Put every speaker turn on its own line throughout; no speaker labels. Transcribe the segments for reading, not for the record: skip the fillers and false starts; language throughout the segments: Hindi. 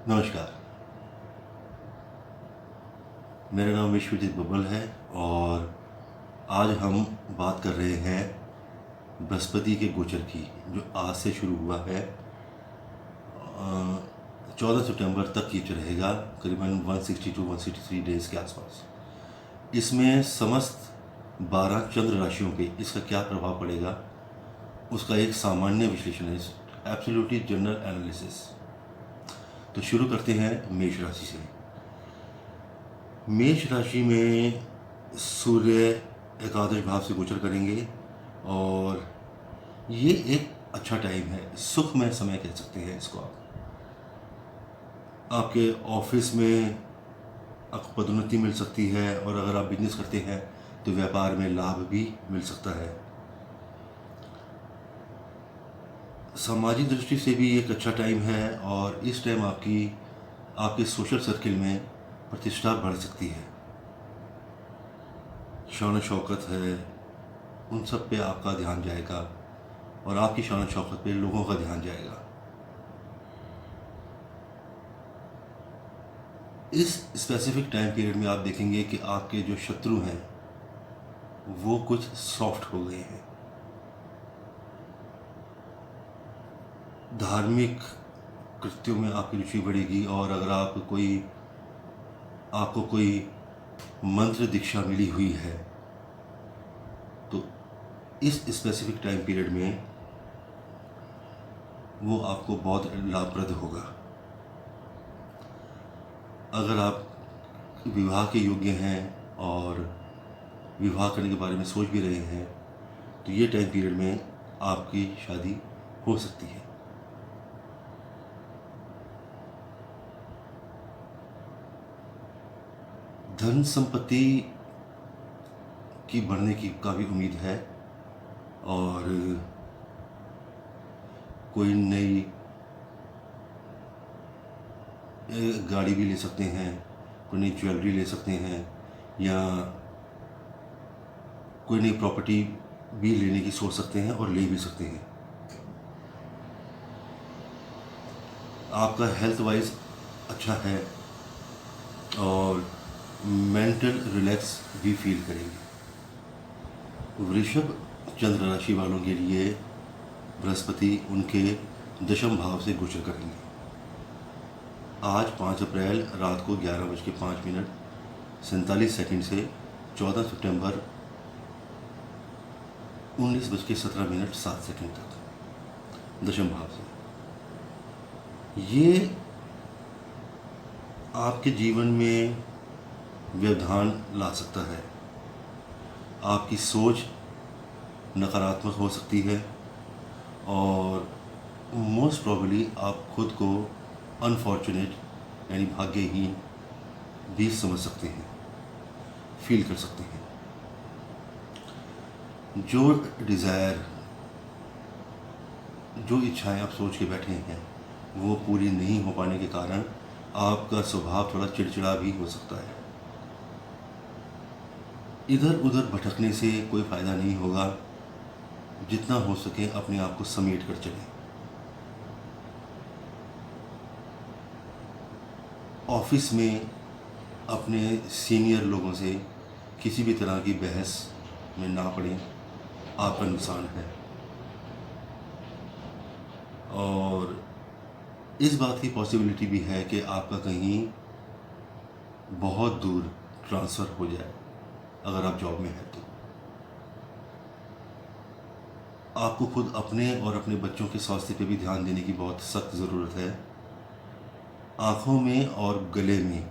नमस्कार। मेरा नाम विश्वजीत बब्बल है और आज हम बात कर रहे हैं बृहस्पति के गोचर की, जो आज से शुरू हुआ है। 14 सितंबर तक ये रहेगा, करीबन 162-163 डेज के आसपास। इसमें समस्त 12 चंद्र राशियों पे इसका क्या प्रभाव पड़ेगा, उसका एक सामान्य विश्लेषण है, एब्सोल्युटली जनरल एनालिसिस। तो शुरू करते हैं मेष राशि से। मेष राशि में सूर्य एकादश भाव से गोचर करेंगे और ये एक अच्छा टाइम है, सुखमय समय कह सकते हैं इसको आप। आपके ऑफिस में आपको पदोन्नति मिल सकती है और अगर आप बिजनेस करते हैं तो व्यापार में लाभ भी मिल सकता है। सामाजिक दृष्टि से भी एक अच्छा टाइम है और इस टाइम आपके सोशल सर्किल में प्रतिष्ठा बढ़ सकती है। शान शौकत है, उन सब पे आपका ध्यान जाएगा और आपकी शान शौकत पे लोगों का ध्यान जाएगा। इस स्पेसिफिक टाइम पीरियड में आप देखेंगे कि आपके जो शत्रु हैं वो कुछ सॉफ्ट हो गए हैं। धार्मिक कृत्यों में आपकी रुचि बढ़ेगी और अगर आपको कोई मंत्र दीक्षा मिली हुई है तो इस स्पेसिफिक टाइम पीरियड में वो आपको बहुत लाभप्रद होगा। अगर आप विवाह के योग्य हैं और विवाह करने के बारे में सोच भी रहे हैं तो ये टाइम पीरियड में आपकी शादी हो सकती है। धन संपत्ति की बढ़ने की काफ़ी उम्मीद है और कोई नई गाड़ी भी ले सकते हैं, कोई नई ज्वेलरी ले सकते हैं या कोई नई प्रॉपर्टी भी लेने की सोच सकते हैं और ले भी सकते हैं। आपका हेल्थ वाइज अच्छा है और मेंटल रिलैक्स भी फील करेंगे। वृषभ चंद्र राशि वालों के लिए बृहस्पति उनके दशम भाव से गोचर करेंगे। आज 5 अप्रैल रात को 11:05 से 14 सितंबर 19:17 तक दशम भाव से। ये आपके जीवन में व्यवधान ला सकता है। आपकी सोच नकारात्मक हो सकती है और मोस्ट प्रॉबली आप खुद को अनफॉर्चुनेट यानी भाग्यहीन भी समझ सकते हैं, फील कर सकते हैं। जो डिज़ायर, जो इच्छाएं आप सोच के बैठे हैं वो पूरी नहीं हो पाने के कारण आपका स्वभाव थोड़ा चिड़चिड़ा भी हो सकता है। इधर उधर भटकने से कोई फ़ायदा नहीं होगा, जितना हो सके अपने आप को समेट कर चलें। ऑफिस में अपने सीनियर लोगों से किसी भी तरह की बहस में ना पड़ें, आपका नुकसान है। और इस बात की पॉसिबिलिटी भी है कि आपका कहीं बहुत दूर ट्रांसफ़र हो जाए अगर आप जॉब में हैं तो। आपको खुद अपने और अपने बच्चों के स्वास्थ्य पे भी ध्यान देने की बहुत सख्त ज़रूरत है। आँखों में और गले में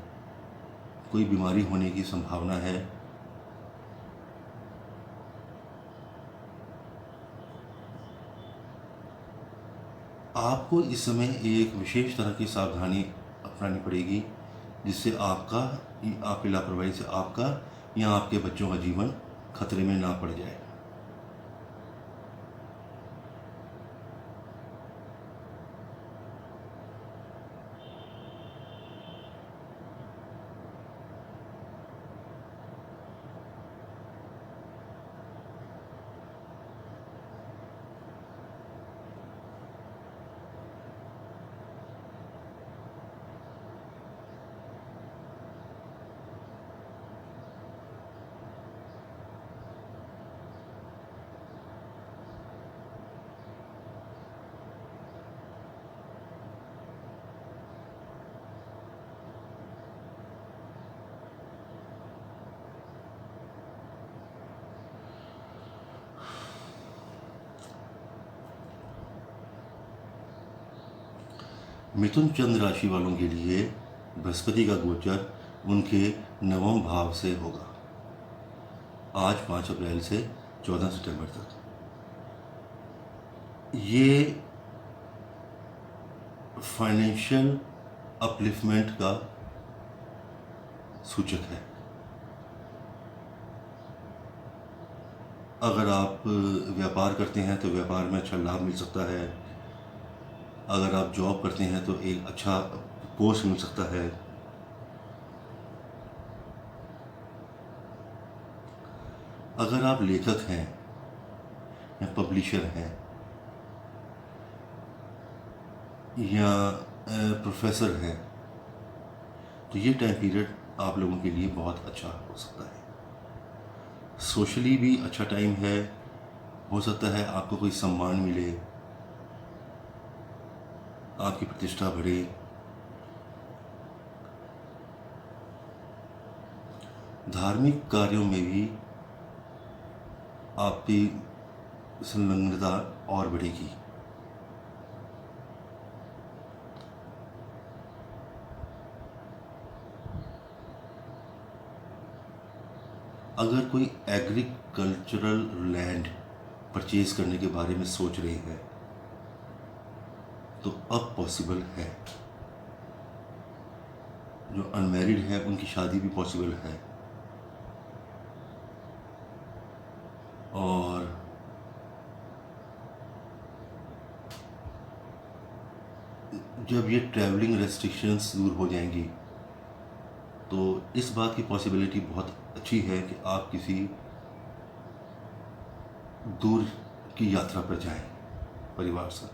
कोई बीमारी होने की संभावना है। आपको इस समय एक विशेष तरह की सावधानी अपनानी पड़ेगी जिससे आपकी लापरवाही से आपका या आपके बच्चों का जीवन खतरे में ना पड़ जाए। मिथुन चंद्र राशि वालों के लिए बृहस्पति का गोचर उनके नवम भाव से होगा आज 5 अप्रैल से 14 सितंबर तक। ये फाइनेंशियल अपलिफ्टमेंट का सूचक है। अगर आप व्यापार करते हैं तो व्यापार में अच्छा लाभ मिल सकता है। अगर आप जॉब करते हैं तो एक अच्छा पोस्ट मिल सकता है। अगर आप लेखक हैं या पब्लिशर हैं या प्रोफेसर हैं तो ये टाइम पीरियड आप लोगों के लिए बहुत अच्छा हो सकता है। सोशली भी अच्छा टाइम है। हो सकता है आपको कोई सम्मान मिले, आपकी प्रतिष्ठा बढ़े। धार्मिक कार्यों में भी आपकी संलग्नता और बढ़ेगी। अगर कोई एग्रीकल्चरल लैंड परचेज करने के बारे में सोच रहे हैं तो अब पॉसिबल है। जो अनमैरिड है उनकी शादी भी पॉसिबल है। और जब ये ट्रैवलिंग रेस्ट्रिक्शंस दूर हो जाएंगी तो इस बात की पॉसिबिलिटी बहुत अच्छी है कि आप किसी दूर की यात्रा पर जाएं परिवार से।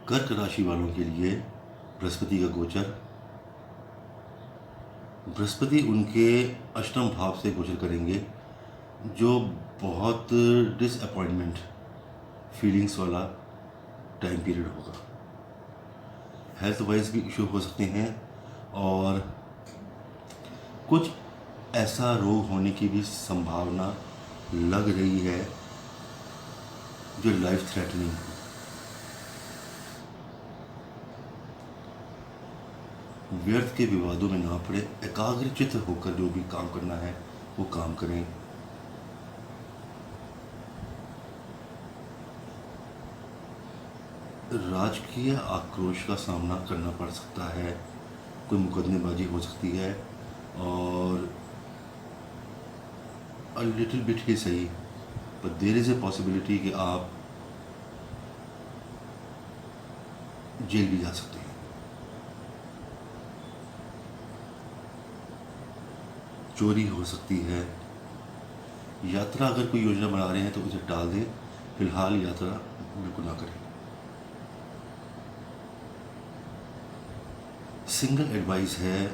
कर्क राशि वालों के लिए बृहस्पति का गोचर, बृहस्पति उनके अष्टम भाव से गोचर करेंगे जो बहुत डिसअपॉइंटमेंट फीलिंग्स वाला टाइम पीरियड होगा। हेल्थ वाइज भी इशू हो सकते हैं और कुछ ऐसा रोग होने की भी संभावना लग रही है जो लाइफ थ्रेटनिंग है। व्यर्थ के विवादों में ना पड़े, एकाग्रचित्त होकर जो भी काम करना है वो काम करें। राजकीय आक्रोश का सामना करना पड़ सकता है, कोई मुकदमेबाजी हो सकती है और अ लिटिल बिट ही सही, पर देयर इज़ ए पॉसिबिलिटी कि आप जेल भी जा सकते हैं। चोरी हो सकती है। यात्रा अगर कोई योजना बना रहे हैं तो उसे टाल दें, फिलहाल यात्रा बिल्कुल ना करें। सिंगल एडवाइस है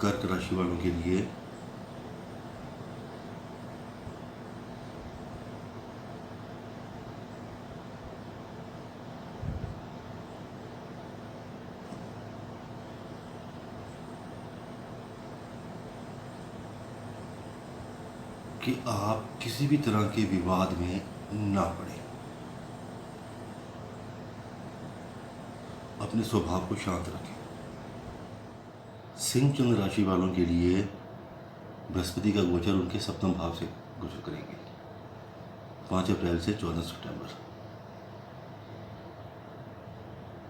कर्क राशि वालों के लिए, कि आप किसी भी तरह के विवाद में ना पड़े। अपने स्वभाव को शांत रखें। सिंह चंद्र राशि वालों के लिए बृहस्पति का गोचर उनके सप्तम भाव से गोचर करेंगे 5 अप्रैल से 14 सितंबर।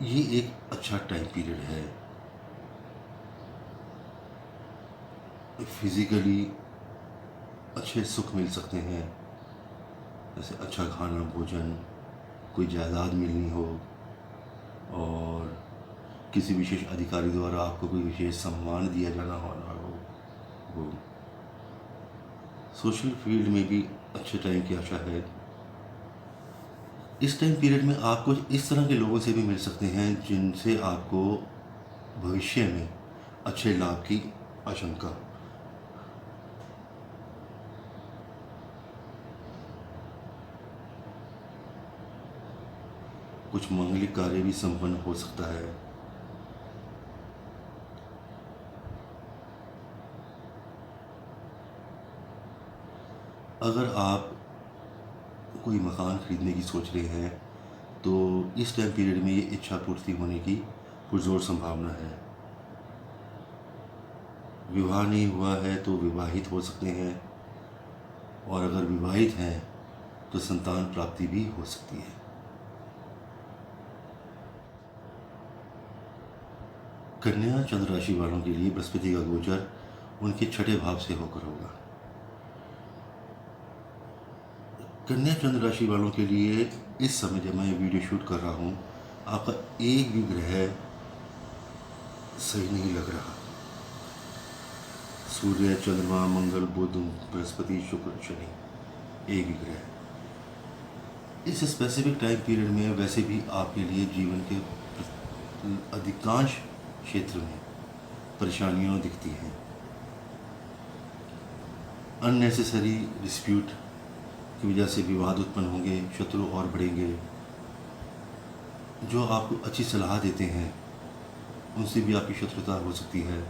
ये एक अच्छा टाइम पीरियड है। फिजिकली अच्छे सुख मिल सकते हैं, जैसे अच्छा खाना, भोजन, कोई जायदाद मिलनी हो, और किसी विशेष अधिकारी द्वारा आपको कोई विशेष सम्मान दिया जाना होना हो, वो सोशल फील्ड में भी अच्छे टाइम की आशा है। इस टाइम पीरियड में आप कुछ इस तरह के लोगों से भी मिल सकते हैं जिनसे आपको भविष्य में अच्छे लाभ की आशंका। कुछ मांगलिक कार्य भी संपन्न हो सकता है। अगर आप कोई मकान खरीदने की सोच रहे हैं तो इस टाइम पीरियड में ये इच्छा पूर्ति होने की पुरजोर संभावना है। विवाह नहीं हुआ है तो विवाहित हो सकते हैं, और अगर विवाहित हैं तो संतान प्राप्ति भी हो सकती है। कन्या चंद्र राशि वालों के लिए बृहस्पति का गोचर उनके छठे भाव से होकर होगा। कन्या चंद्र राशि वालों के लिए इस समय जब मैं ये वीडियो शूट कर रहा हूँ, आपका एक भी ग्रह सही नहीं लग रहा। सूर्य, चंद्रमा, मंगल, बुध, बृहस्पति, शुक्र, शनि, एक भी ग्रह। इस स्पेसिफिक टाइम पीरियड में वैसे भी आपके लिए जीवन के अधिकांश क्षेत्र में परेशानियां दिखती हैं। अननेसेसरी डिस्प्यूट की वजह से विवाद उत्पन्न होंगे, शत्रु और बढ़ेंगे। जो आपको अच्छी सलाह देते हैं उनसे भी आपकी शत्रुता हो सकती है।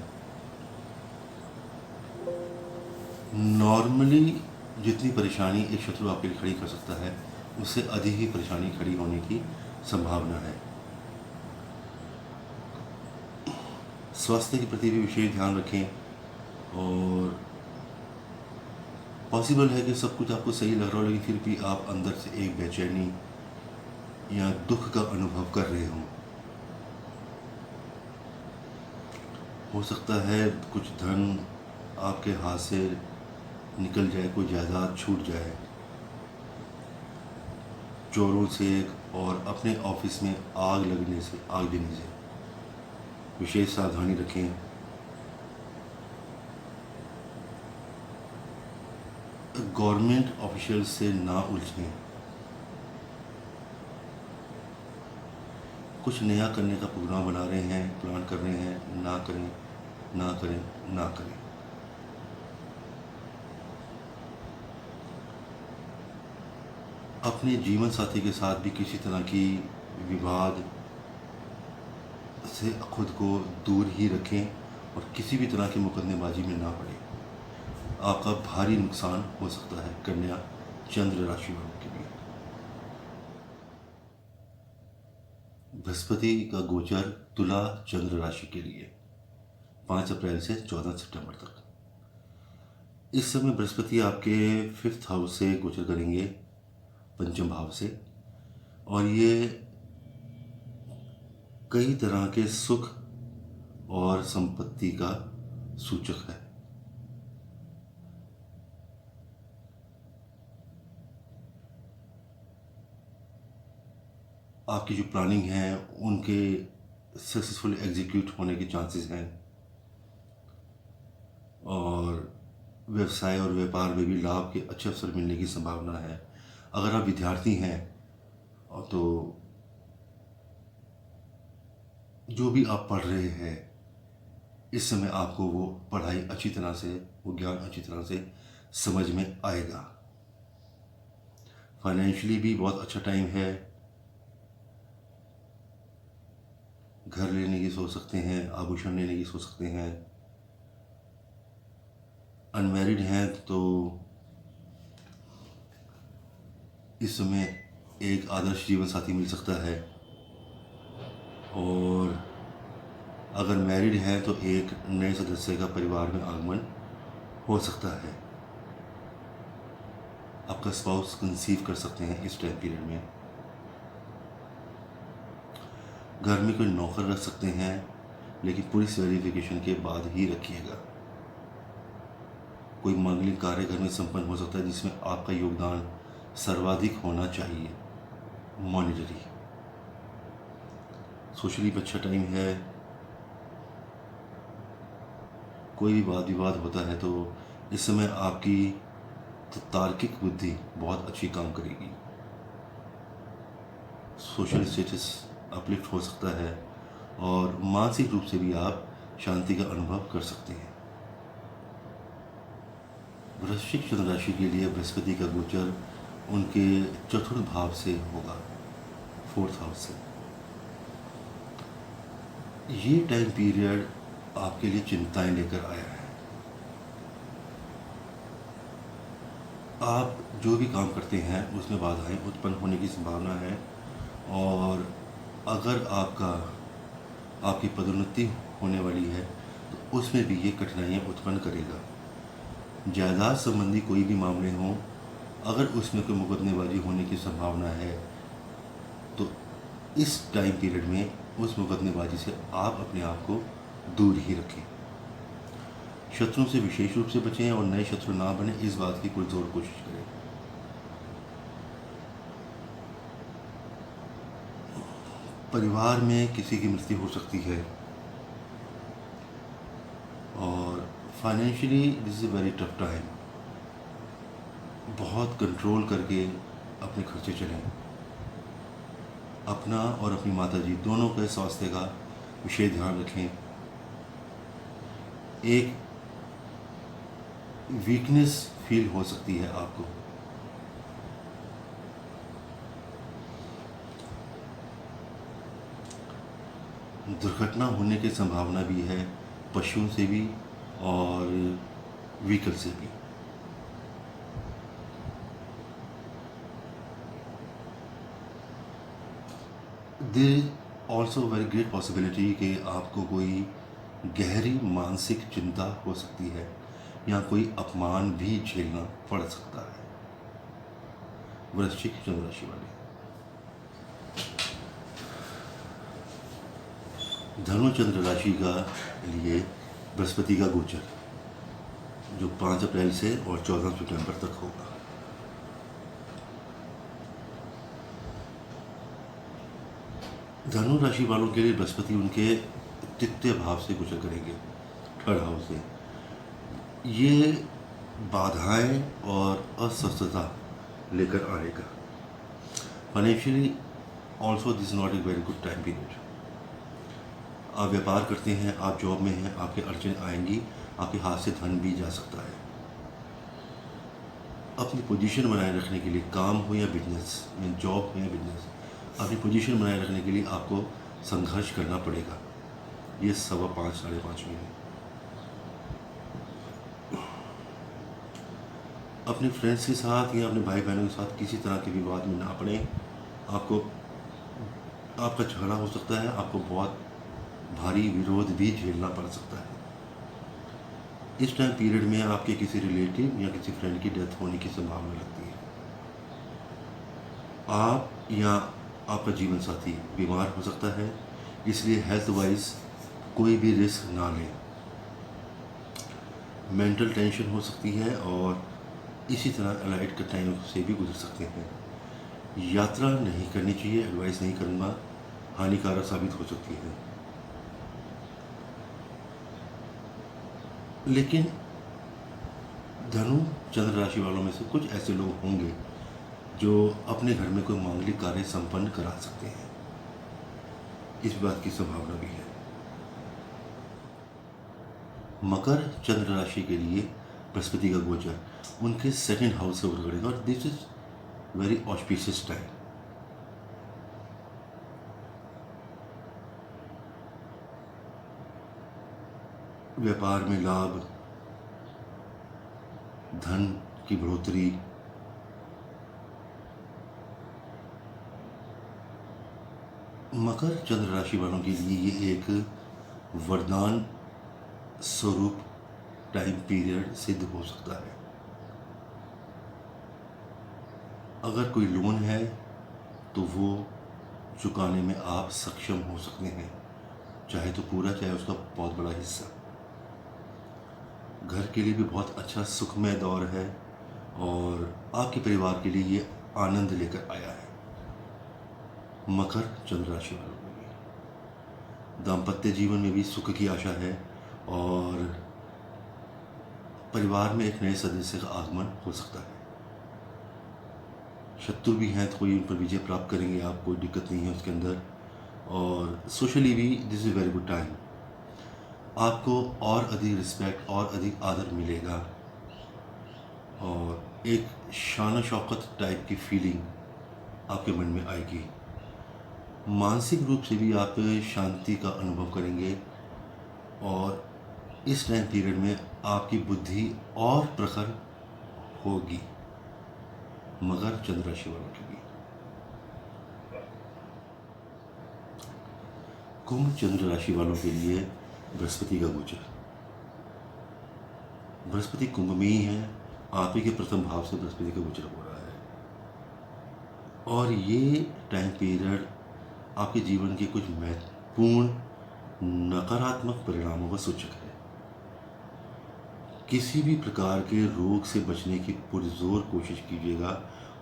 नॉर्मली जितनी परेशानी एक शत्रु आपके लिए खड़ी कर सकता है, उससे अधिक ही परेशानी खड़ी होने की संभावना है। स्वास्थ्य के प्रति भी विशेष ध्यान रखें, और पॉसिबल है कि सब कुछ आपको सही लग रहा हो लेकिन फिर भी आप अंदर से एक बेचैनी या दुख का अनुभव कर रहे हो। सकता है कुछ धन आपके हाथ से निकल जाए, कोई जायदाद छूट जाए चोरों से, और अपने ऑफिस में आग देने से विशेष सावधानी रखें। गवर्नमेंट ऑफिशियल से ना उलझें। कुछ नया करने का प्रोग्राम बना रहे हैं, प्लान कर रहे हैं, ना करें, ना करें, ना करें। अपने जीवन साथी के साथ भी किसी तरह की विवाद से खुद को दूर ही रखें, और किसी भी तरह की मुकदमेबाजी में ना पड़े। आपका भारी नुकसान हो सकता है कन्या चंद्र राशि वालों के लिए। बृहस्पति का गोचर तुला चंद्र राशि के लिए 5 अप्रैल से 14 सितंबर तक। इस समय बृहस्पति आपके 5th हाउस से गोचर करेंगे, पंचम भाव से, और ये कई तरह के सुख और संपत्ति का सूचक है। आपकी जो प्लानिंग है उनके सक्सेसफुल एग्जीक्यूट होने के चांसेस हैं, और व्यवसाय और व्यापार में भी लाभ के अच्छे अवसर मिलने की संभावना है। अगर आप विद्यार्थी हैं तो जो भी आप पढ़ रहे हैं इस समय आपको वो पढ़ाई अच्छी तरह से, वो ज्ञान अच्छी तरह से समझ में आएगा। फाइनेंशियली भी बहुत अच्छा टाइम है। घर लेने की सोच सकते हैं, आभूषण लेने की सोच सकते हैं। अनमैरिड हैं तो इस समय एक आदर्श जीवन साथी मिल सकता है, और अगर मैरिड हैं तो एक नए सदस्य का परिवार में आगमन हो सकता है। आपका स्पाउस कंसीव कर सकते हैं इस टाइम पीरियड में। घर में कोई नौकर रख सकते हैं, लेकिन पुलिस वेरिफिकेशन के बाद ही रखिएगा। कोई मांगलिक कार्य घर में संपन्न हो सकता है जिसमें आपका योगदान सर्वाधिक होना चाहिए, मॉनिटरी। सोशली अच्छा टाइम है। कोई भी वाद विवाद होता है तो इस समय आपकी तार्किक बुद्धि बहुत अच्छी काम करेगी। सोशल स्टेटस अपलिफ्ट हो सकता है और मानसिक रूप से भी आप शांति का अनुभव कर सकते हैं। वृश्चिक चंद्र राशि के लिए बृहस्पति का गोचर उनके चतुर्थ भाव से होगा, 4th हाउस से। ये टाइम पीरियड आपके लिए चिंताएं लेकर आया है। आप जो भी काम करते हैं उसमें बाधाएं उत्पन्न होने की संभावना है, और अगर आपकी पदोन्नति होने वाली है तो उसमें भी ये कठिनाइयाँ उत्पन्न करेगा। जायदाद संबंधी कोई भी मामले हों, अगर उसमें कोई मुकदमेबाजी होने की संभावना है तो इस टाइम पीरियड में उस मुकदमेबाजी से आप अपने आप को दूर ही रखें। शत्रुओं से विशेष रूप से बचें और नए शत्रु ना बने, इस बात की पुरजोर कोशिश करें। परिवार में किसी की मृत्यु हो सकती है और financially this is very tough time. बहुत कंट्रोल करके अपने खर्चे चलें। अपना और अपनी माता जी दोनों के स्वास्थ्य का विशेष ध्यान रखें। एक वीकनेस फील हो सकती है आपको। दुर्घटना होने की संभावना भी है, पशुओं से भी और व्हीकल से भी। There is also very great possibility कि आपको कोई गहरी मानसिक चिंता हो सकती है या कोई अपमान भी झेलना पड़ सकता है। वृश्चिक चंद्र राशि वाले। धनु चंद्र राशि का लिए बृहस्पति का गोचर जो 5 अप्रैल से और 14 सितंबर तक होगा। धनु राशि वालों के लिए बृहस्पति उनके तृतीय भाव से गोचर करेंगे, 3rd हाउस से। ये बाधाएं और अस्वस्थता लेकर आएगा। Financially also this not a very good time period. आप व्यापार करते हैं, आप जॉब में हैं, आपके अड़चन आएंगी, आपके हाथ से धन भी जा सकता है। अपनी पोजीशन बनाए रखने के लिए, काम हो या बिजनेस, या जॉब हो या बिजनेस, अपनी पोजीशन बनाए रखने के लिए आपको संघर्ष करना पड़ेगा ये 5.25 साढ़े 5 महीने। अपने फ्रेंड्स के साथ या अपने भाई बहनों के साथ किसी तरह के विवाद में ना पड़े। आपका झगड़ा हो सकता है, आपको बहुत भारी विरोध भी झेलना पड़ सकता है। इस टाइम पीरियड में आपके किसी रिलेटिव या किसी फ्रेंड की डेथ होने की संभावना लगती है। आप या आपका जीवन साथी बीमार हो सकता है, इसलिए हेल्थ वाइज कोई भी रिस्क ना लें। मेंटल टेंशन हो सकती है और इसी तरह अलाइड कठिनाइयों से भी गुजर सकते हैं। यात्रा नहीं करनी चाहिए, एडवाइस नहीं करूँगा, हानिकारक साबित हो सकती है। लेकिन धनु चंद्र राशि वालों में से कुछ ऐसे लोग होंगे जो अपने घर में कोई मांगलिक कार्य संपन्न करा सकते हैं, इस बात की संभावना भी है। मकर चंद्र राशि के लिए बृहस्पति का गोचर उनके 2nd हाउस से करेगा और this is very auspicious time. व्यापार में लाभ, धन की बढ़ोतरी, मकर चंद्र राशि वालों के लिए ये एक वरदान स्वरूप टाइम पीरियड सिद्ध हो सकता है। अगर कोई लोन है तो वो चुकाने में आप सक्षम हो सकते हैं, चाहे तो पूरा, चाहे उसका बहुत बड़ा हिस्सा। घर के लिए भी बहुत अच्छा सुखमय दौर है और आपके परिवार के लिए ये आनंद लेकर आया है। मकर चंद्र राशि वालों के लिए दाम्पत्य जीवन में भी सुख की आशा है और परिवार में एक नए सदस्य का आगमन हो सकता है। शत्रु भी हैं तो कोई उन पर विजय प्राप्त करेंगे आप, कोई दिक्कत नहीं है उसके अंदर। और सोशली भी this is very good time. आपको और अधिक रिस्पेक्ट और अधिक आदर मिलेगा और एक शान शौकत टाइप की फीलिंग आपके मन में आएगी। मानसिक रूप से भी आप शांति का अनुभव करेंगे और इस टाइम पीरियड में आपकी बुद्धि और प्रखर होगी। मगर चंद्र राशि वालों के लिए कुंभ चंद्र राशि वालों के लिए बृहस्पति का गोचर। बृहस्पति कुंभ में ही है, आप ही के प्रथम भाव से बृहस्पति का गोचर हो रहा है और ये टाइम पीरियड आपके जीवन के कुछ महत्वपूर्ण नकारात्मक परिणामों का सूचक है। किसी भी प्रकार के रोग से बचने की पुरजोर कोशिश कीजिएगा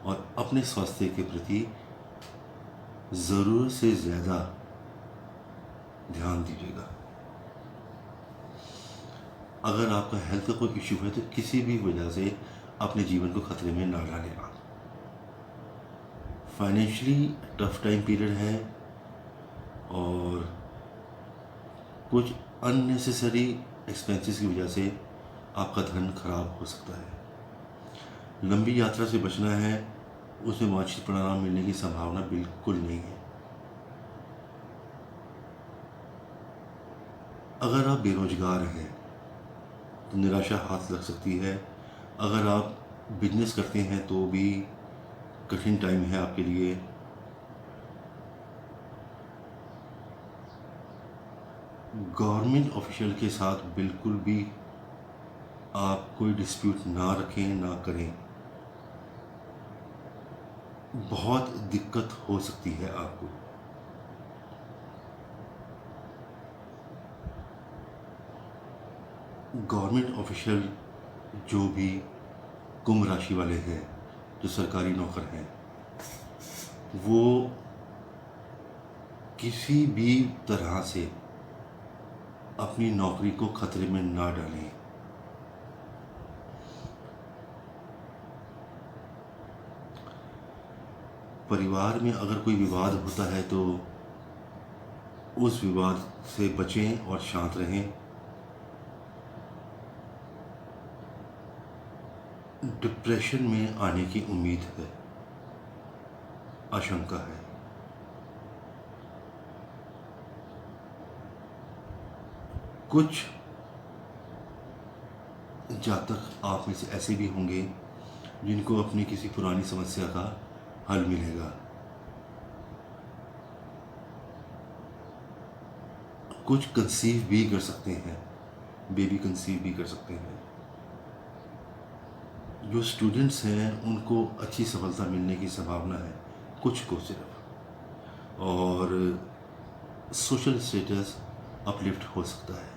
और अपने स्वास्थ्य के प्रति ज़रूरत से ज़्यादा ध्यान दीजिएगा। अगर आपका हेल्थ का कोई इश्यू है तो किसी भी वजह से अपने जीवन को खतरे में ना डालें आप। फाइनेंशियली टफ टाइम पीरियड है और कुछ अननेसेसरी एक्सपेंसेस की वजह से आपका धन खराब हो सकता है। लंबी यात्रा से बचना है, उसमें वांछित परिणाम मिलने की संभावना बिल्कुल नहीं है। अगर आप बेरोजगार हैं तो निराशा हाथ लग सकती है। अगर आप बिजनेस करते हैं तो भी कठिन टाइम है आपके लिए। गवर्नमेंट ऑफिशियल के साथ बिल्कुल भी आप कोई डिस्प्यूट ना रखें, ना करें, बहुत दिक्कत हो सकती है आपको। गवर्नमेंट ऑफिशियल जो भी कुंभ राशि वाले हैं, जो सरकारी नौकर हैं, वो किसी भी तरह से अपनी नौकरी को खतरे में ना डालें। परिवार में अगर कोई विवाद होता है तो उस विवाद से बचें और शांत रहें। डिप्रेशन में आने की उम्मीद है, आशंका है। कुछ जातक आप में से ऐसे भी होंगे जिनको अपनी किसी पुरानी समस्या का हल मिलेगा। कुछ कंसीव भी कर सकते हैं, बेबी कंसीव भी कर सकते हैं। जो स्टूडेंट्स हैं उनको अच्छी सफलता मिलने की संभावना है, कुछ को सिर्फ, और सोशल स्टेटस अपलिफ्ट हो सकता है।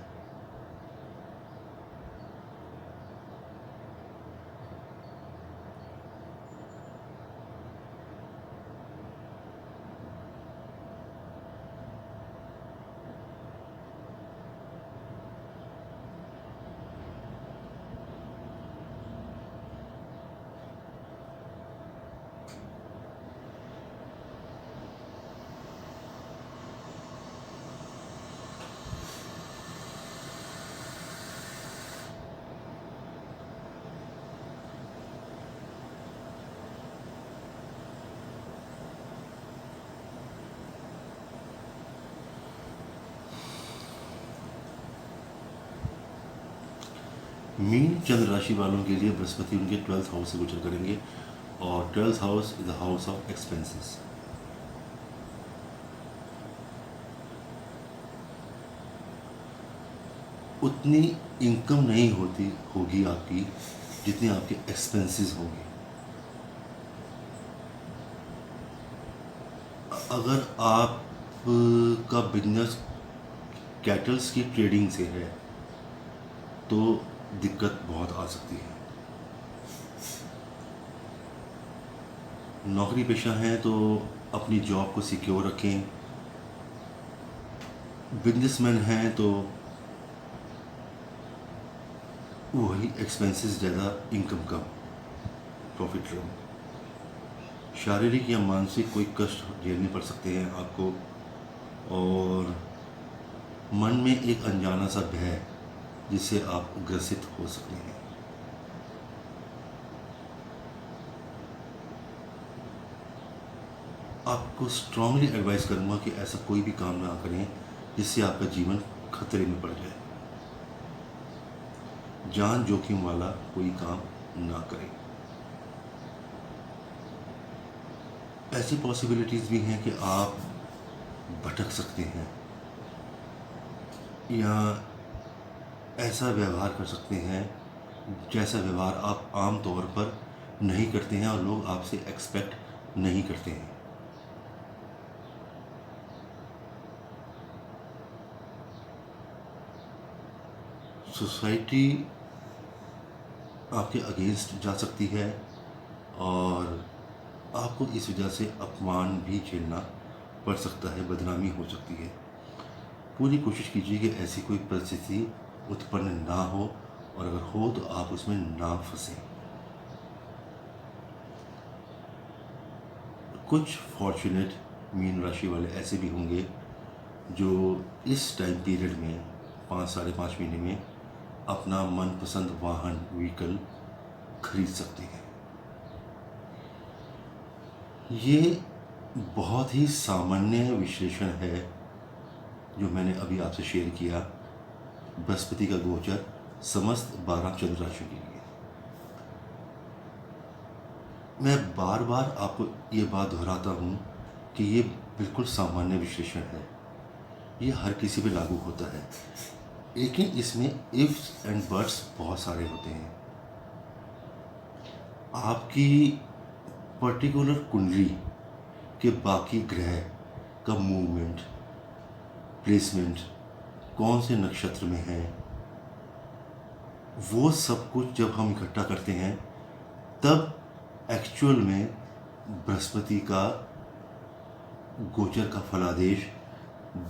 मीन चंद्र राशि वालों के लिए बृहस्पति उनके 12th हाउस से गोचर करेंगे और 12th house is the house of expenses. उतनी इनकम नहीं होगी आपकी जितनी आपके एक्सपेंसेस होंगे। अगर आप का बिजनेस कैटल्स की ट्रेडिंग से है तो दिक्कत बहुत आ सकती है। नौकरी पेशा हैं तो अपनी जॉब को सिक्योर रखें। बिजनेसमैन हैं तो वही एक्सपेंसेस ज़्यादा, इनकम कम, प्रॉफिट कम। शारीरिक या मानसिक कोई कष्ट झेलने पड़ सकते हैं आपको, और मन में एक अनजाना सा भय जिससे आप ग्रसित हो सकते हैं। आपको स्ट्रांगली एडवाइस करूंगा कि ऐसा कोई भी काम ना करें जिससे आपका जीवन खतरे में पड़ जाए। जान जोखिम वाला कोई काम ना करें। ऐसी पॉसिबिलिटीज़ भी हैं कि आप भटक सकते हैं या ऐसा व्यवहार कर सकते हैं जैसा व्यवहार आप आम तौर पर नहीं करते हैं और लोग आपसे एक्सपेक्ट नहीं करते हैं। सोसाइटी आपके अगेंस्ट जा सकती है और आपको इस वजह से अपमान भी झेलना पड़ सकता है, बदनामी हो सकती है। पूरी कोशिश कीजिए कि ऐसी कोई परिस्थिति उत्पन्न ना हो, और अगर हो तो आप उसमें ना फंसें। कुछ फॉर्चुनेट मीन राशि वाले ऐसे भी होंगे जो इस टाइम पीरियड में 5 साढ़े 5 महीने में अपना मनपसंद वाहन, व्हीकल खरीद सकते हैं। ये बहुत ही सामान्य विश्लेषण है जो मैंने अभी आपसे शेयर किया, बृहस्पति का गोचर समस्त 12 चंद्र राशि के लिए। मैं बार बार आपको ये बात दोहराता हूँ कि ये बिल्कुल सामान्य विश्लेषण है, ये हर किसी पे लागू होता है, लेकिन इसमें इफ्स एंड बट्स बहुत सारे होते हैं। आपकी पर्टिकुलर कुंडली के बाकी ग्रह का मूवमेंट, प्लेसमेंट, कौन से नक्षत्र में है, वो सब कुछ जब हम इकट्ठा करते हैं तब एक्चुअल में बृहस्पति का गोचर का फलादेश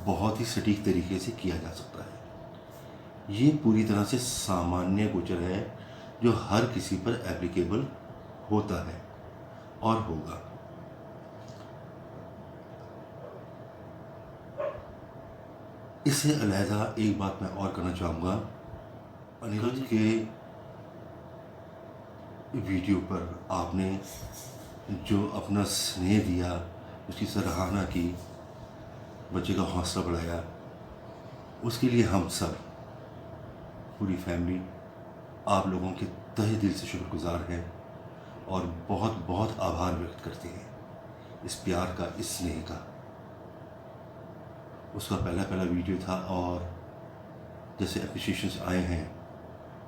बहुत ही सटीक तरीके से किया जा सकता है। ये पूरी तरह से सामान्य गोचर है जो हर किसी पर एप्लीकेबल होता है और होगा। इससे अलहदा एक बात मैं और करना चाहूँगा। अनिरुद्ध के वीडियो पर आपने जो अपना स्नेह दिया, उसकी सराहना की, बच्चे का हौसला बढ़ाया, उसके लिए हम सब, पूरी फैमिली, आप लोगों के तहे दिल से शुक्रगुजार हैं और बहुत बहुत आभार व्यक्त करते हैं इस प्यार का, इस स्नेह का। उसका पहला वीडियो था और जैसे एप्रिशिएशंस आए हैं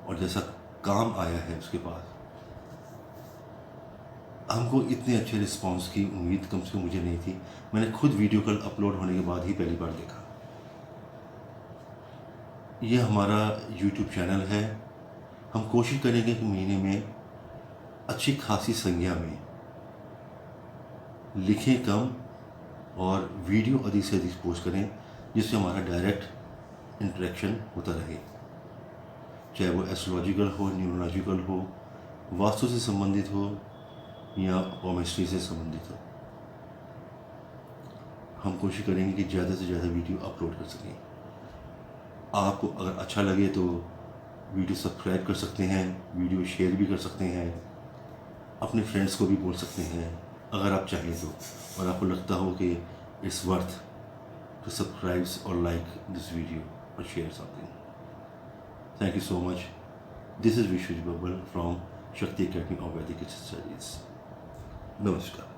और जैसा काम आया है उसके बाद, हमको इतने अच्छे रिस्पांस की उम्मीद कम से कम मुझे नहीं थी। मैंने खुद वीडियो कल अपलोड होने के बाद ही पहली बार देखा। ये हमारा YouTube चैनल है। हम कोशिश करेंगे कि महीने में अच्छी खासी संख्या में लिखें कम और वीडियो अधिक से अधिक पोस्ट करें, जिससे हमारा डायरेक्ट इंटरेक्शन होता रहे, चाहे वो एस्ट्रोलॉजिकल हो, न्यूरोलॉजिकल हो, वास्तु से संबंधित हो या केमिस्ट्री से संबंधित हो। हम कोशिश करेंगे कि ज़्यादा से ज़्यादा वीडियो अपलोड कर सकें। आपको अगर अच्छा लगे तो वीडियो सब्सक्राइब कर सकते हैं, वीडियो शेयर भी कर सकते हैं, अपने फ्रेंड्स को भी बोल सकते हैं अगर आप चाहें तो, और आपको लगता हो कि इट्स वर्थ टू सब्सक्राइब और लाइक दिस वीडियो और share something. Thank you so much. This is Vishwajeet Babbal from Shakti academy of Vedic studies. नमस्कार।